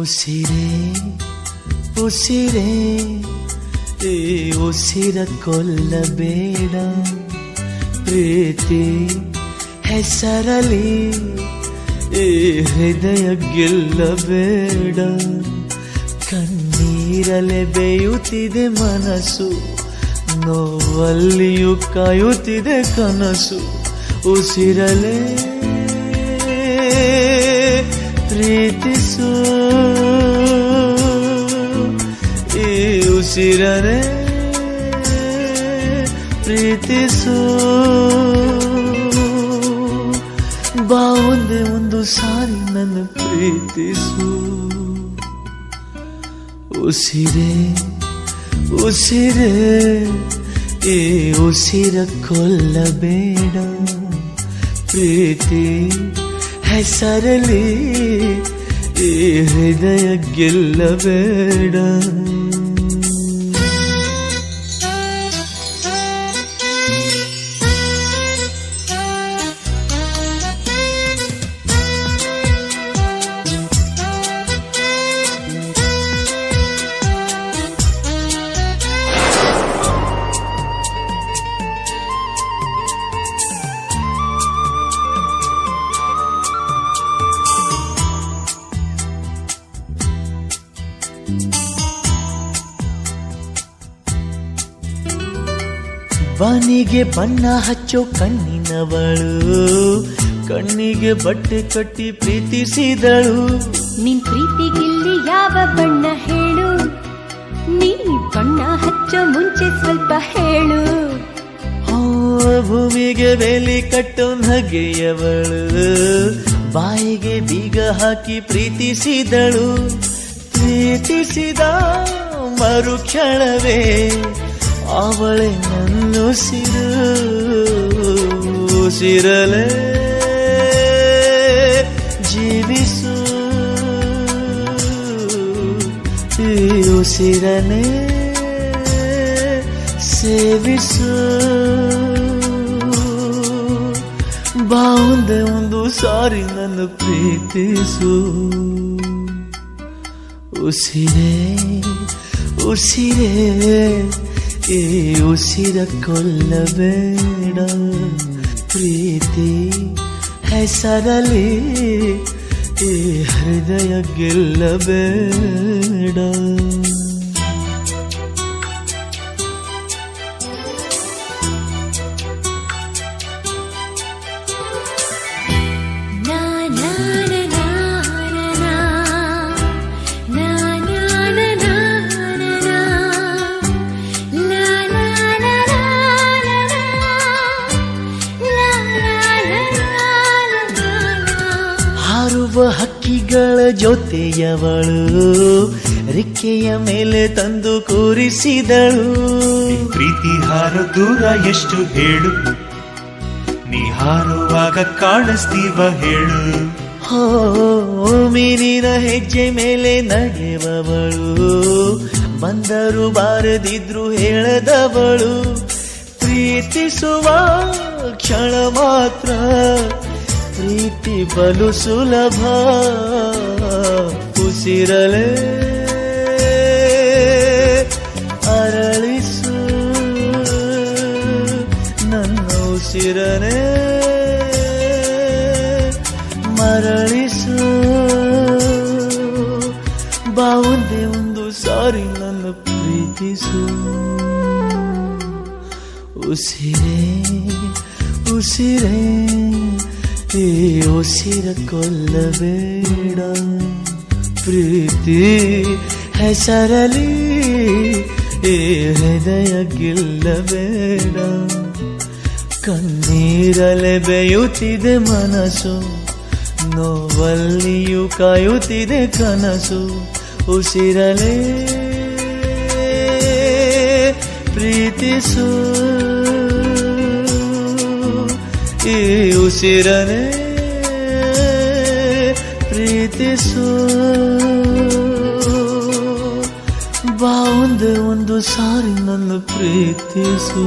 ಉಸಿರೇ ಉಸಿರೇ ಈ ಉಸಿರ ಕೊಲ್ಲಬೇಡ, ಪ್ರೀತಿ ಹೆಸರಲಿ ಈ ಹೃದಯ ಗೆಲ್ಲಬೇಡ. ಕಣ್ಣೀರಲೆ ಬೇಯುತ್ತಿದೆ ಮನಸ್ಸು, ನೋವಲ್ಲಿಯೂ ಕಾಯುತ್ತಿದೆ ಕನಸು. ಉಸಿರಲೆ ಪ್ರೀತಿಸು, ಈ ಉಸಿರನೆ ಪ್ರೀತಿಸು. ಬಾ ಒಂದೇ ಒಂದು ಸಾರಿ ನನ್ನ ಪ್ರೀತಿಸು. ಉಸಿರೇ ಉಸಿರೇ ಈ ಉಸಿರ ಕೊಲ್ಲಬೇಡ, ಪ್ರೀತಿ ಹೆಸರಲಿ ಈ ಹೃದಯ ಗೆಲ್ಲಬೇಡ. ಬಾನಿಗೆ ಬಣ್ಣ ಹಚ್ಚೋ ಕಣ್ಣಿನವಳು, ಕಣ್ಣಿಗೆ ಬಟ್ಟೆ ಕಟ್ಟಿ ಪ್ರೀತಿಸಿದಳು. ನಿನ್ ಪ್ರೀತಿಗಿಲ್ಲಿ ಯಾವ ಬಣ್ಣ ಹೇಳು, ನೀ ಬಣ್ಣ ಹಚ್ಚೋ ಮುಂಚೆ ಸ್ವಲ್ಪ ಹೇಳು. ಭೂಮಿಗೆ ಬೇಲಿ ಕಟ್ಟೋ ನಗೆಯವಳು, ಬಾಯಿಗೆ ಬೀಗ ಹಾಕಿ ಪ್ರೀತಿಸಿದಳು. ಪ್ರೀತಿಸಿದ ಮರುಕ್ಷಣವೇ ಅವಳೆ ನನ್ನುಸಿರು. ಉಸಿರಲೆ ಜೀವಿಸು, ಈ ಉಸಿರನೆ ಸೇವಿಸು. ಬಾ ಒಂದೇ ಒಂದು ಸಾರಿ ನನ್ನ ಪ್ರೀತಿಸು. ಉಸಿರೇ ಉಸಿರೇ ಈ ಉಸಿರ ಕೊಲ್ಲಬೇಡ, ಪ್ರೀತಿ ಹೆಸರಲಿ ಈ ಹೃದಯ ಗೆಲ್ಲಬೇಡ. ಹಕ್ಕಿಗಳ ಜೊತೆಯವಳು, ರೆಕ್ಕೆಯ ಮೇಲೆ ತಂದು ಕೂರಿಸಿದಳು. ಪ್ರೀತಿ ಹಾರೋ ದೂರ ಎಷ್ಟು ಹೇಳು, ನೀ ಹಾರುವಾಗ ಕಾಣಿಸ್ತೀವ ಹೇಳು. ಮೀನಿನ ಹೆಜ್ಜೆ ಮೇಲೆ ನಡೆಯುವವಳು, ಬಂದರು ಬಾರದಿದ್ರು ಹೇಳದವಳು. ಪ್ರೀತಿಸುವ ಕ್ಷಣ ಮಾತ್ರ ಪ್ರೀತಿ ಬಲು ಸುಲಭ. ಉಸಿರಲೆ ಅರಳಿಸು, ನನ್ನ ಉಸಿರನೆ ಮರಳಿಸು. ಬಾ ಒಂದೇ ಒಂದು ಸಾರಿ ನನ್ನ ಪ್ರೀತಿಸು. ಉಸಿರೇ ಉಸಿರೇ ಈ ಉಸಿರ ಕೊಲ್ಲಬೇಡ, ಪ್ರೀತಿ ಹೆಸರಲಿ ಈ ಹೃದಯ ಗೆಲ್ಲಬೇಡ. ಕಣ್ಣೀರಲೆ ಬೇಯುತ್ತಿದೆ ಮನಸ್ಸು, ನೋವಲ್ಲಿಯೂ ಕಾಯುತ್ತಿದೆ ಕನಸು. ಉಸಿರಲೆ ಪ್ರೀತಿಸು, ಈ ಉಸಿರನೆ ಪ್ರೀತಿಸು. ಬಾ ಒಂದೇ ಒಂದು ಸಾರಿ ನನ್ನ ಪ್ರೀತಿಸು.